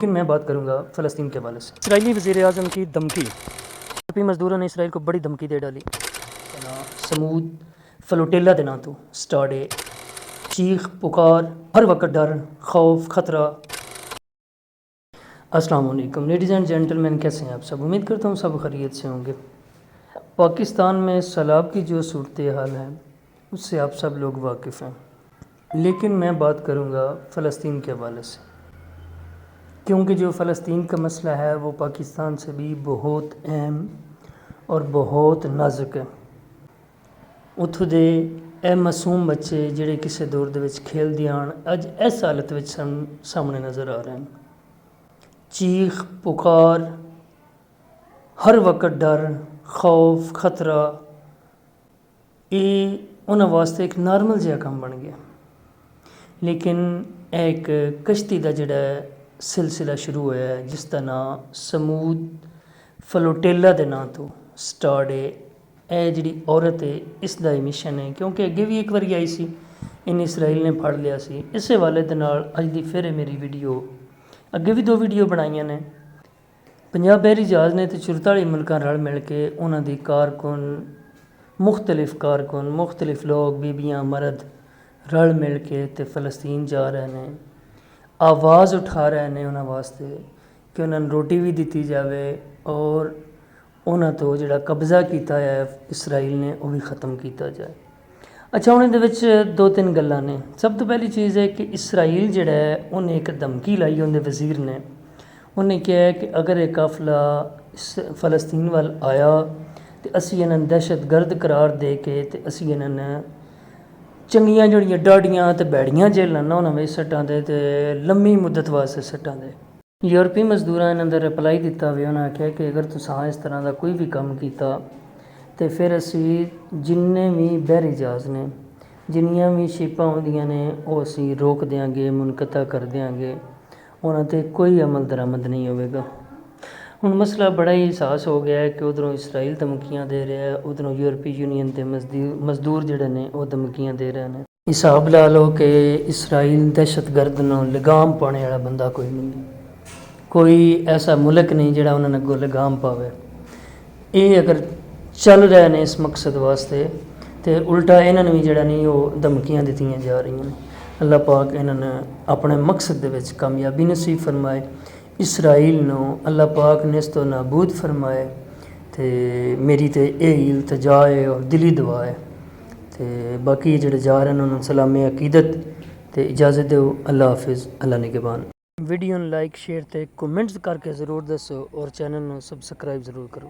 لیکن میں بات کروں گا فلسطین کے حوالے سے۔ اسرائیلی وزیر اعظم کی دھمکی، یورپی مزدوروں نے اسرائیل کو بڑی دھمکی دے ڈالی۔ سمود فلوٹیلا دے نام تو سٹارٹ ہے، چیخ پکار، ہر وقت ڈر، خوف، خطرہ۔ السلام علیکم لیڈیز اینڈ جینٹلمین، کیسے ہیں آپ سب؟ امید کرتا ہوں سب خیریت سے ہوں گے۔ پاکستان میں سیلاب کی جو صورتحال ہے اس سے آپ سب لوگ واقف ہیں، لیکن میں بات کروں گا فلسطین کے حوالے سے، کیونکہ جو فلسطین کا مسئلہ ہے وہ پاکستان سے بھی بہت اہم اور بہت نازک ہے۔ اتھوں دے اے معصوم بچے جڑے کسے دور دے وچ کھیل دیان اج اس حالت وچ سامنے نظر آ رہے ہیں۔ چیخ پکار، ہر وقت ڈر، خوف، خطرہ، یہ انہاں واسطے ایک نارمل جہا کام بن گیا۔ لیکن ایک کشتی دا جڑا سلسلہ شروع ہوا ہے جس کا نام سمود فلوٹیلا دے نام تو سٹارٹ ہے۔ اے جڑی عورت ہے اس دا ہی مشن ہے، کیونکہ اگے بھی ایک واری آئی سی، ان اسرائیل نے پھڑ لیا سی۔ اس حوالے دے نال اج دی پھر ہے میری ویڈیو، اگے بھی 2 ویڈیو بنائیاں نے۔ 50 بحری جہاز نے تے 44 ملکاں رل مل کے انہاں دی کارکن، مختلف لوگ، بیبیاں، مرد رل مل کے تے فلسطین جا رہے ہیں، آواز اٹھا رہے ہیں انہاں واسطے کہ انہاں روٹی بھی دیتی جاوے اور انہاں تو جڑا قبضہ کیتا ہے اسرائیل نے وہ بھی ختم کیتا جائے۔ اچھا، انہاں دے وچ 2-3 گلاں نے۔ سب تو پہلی چیز ہے کہ اسرائیل جڑا ہے انہیں ایک دھمکی لائی ان دے وزیر نے، انہیں کہا ہے کہ اگر ایک قافلہ فلسطین وال آیا تو اسی انہاں دہشت گرد قرار دے کے تے اسی انہاں چنگیاں جڑیاں ڈاڑیاں تے بیڑیاں جیلاں نا انہاں وچ سٹاں دے تے لمبی مدت واسطے سٹاں دے۔ یورپی مزدوراں انہاں دا رپلائی دیتا ہوئے انہاں کہا کہ اگر تساں اس طرح دا کوئی بھی کام کیتا تے پھر اسی جننے بھی بحری جہاز نے، جنیاں بھی شپاں ہوندیاں نے وہ اسی روک دیاں گے، منقطع کر دیاں گے، انہاں تے کوئی عمل درآمد نہیں ہوئے گا۔ ہن مسئلہ بڑا ہی حساس ہو گیا ہے کہ ادھروں اسرائیل دھمکیاں دے رہا ہے، ادھروں یورپی یونین تے مزدور جڑے نے وہ دھمکیاں دے رہے ہیں۔ حساب لا لو کہ اسرائیل دہشت گرد نوں لگام پانے والا بندہ کوئی نہیں، کوئی ایسا ملک نہیں جڑا انہاں نوں لگام پاوے۔ یہ اگر چل رہے ہیں اس مقصد واسطے تے الٹا انہاں نے بھی جڑا نہیں وہ دھمکیاں دتیاں جا رہی ہیں۔ اللہ پاک انہاں نے اپنے مقصد دے وچ کامیابی نصیب فرمائے، اسرائیل نو اللہ پاک نیست و نابود فرمائے۔ تے میری تے یہی التجا ہے اور دلی دعا ہے تے باقی جڑے جا رہے ہیں انہوں سلام عقیدت تے اجازت دو۔ اللہ حافظ، اللہ نگہبان۔ ویڈیو لائک، شیئر تے کومنٹس کر کے ضرور دسو اور چینل نو سبسکرائب ضرور کرو۔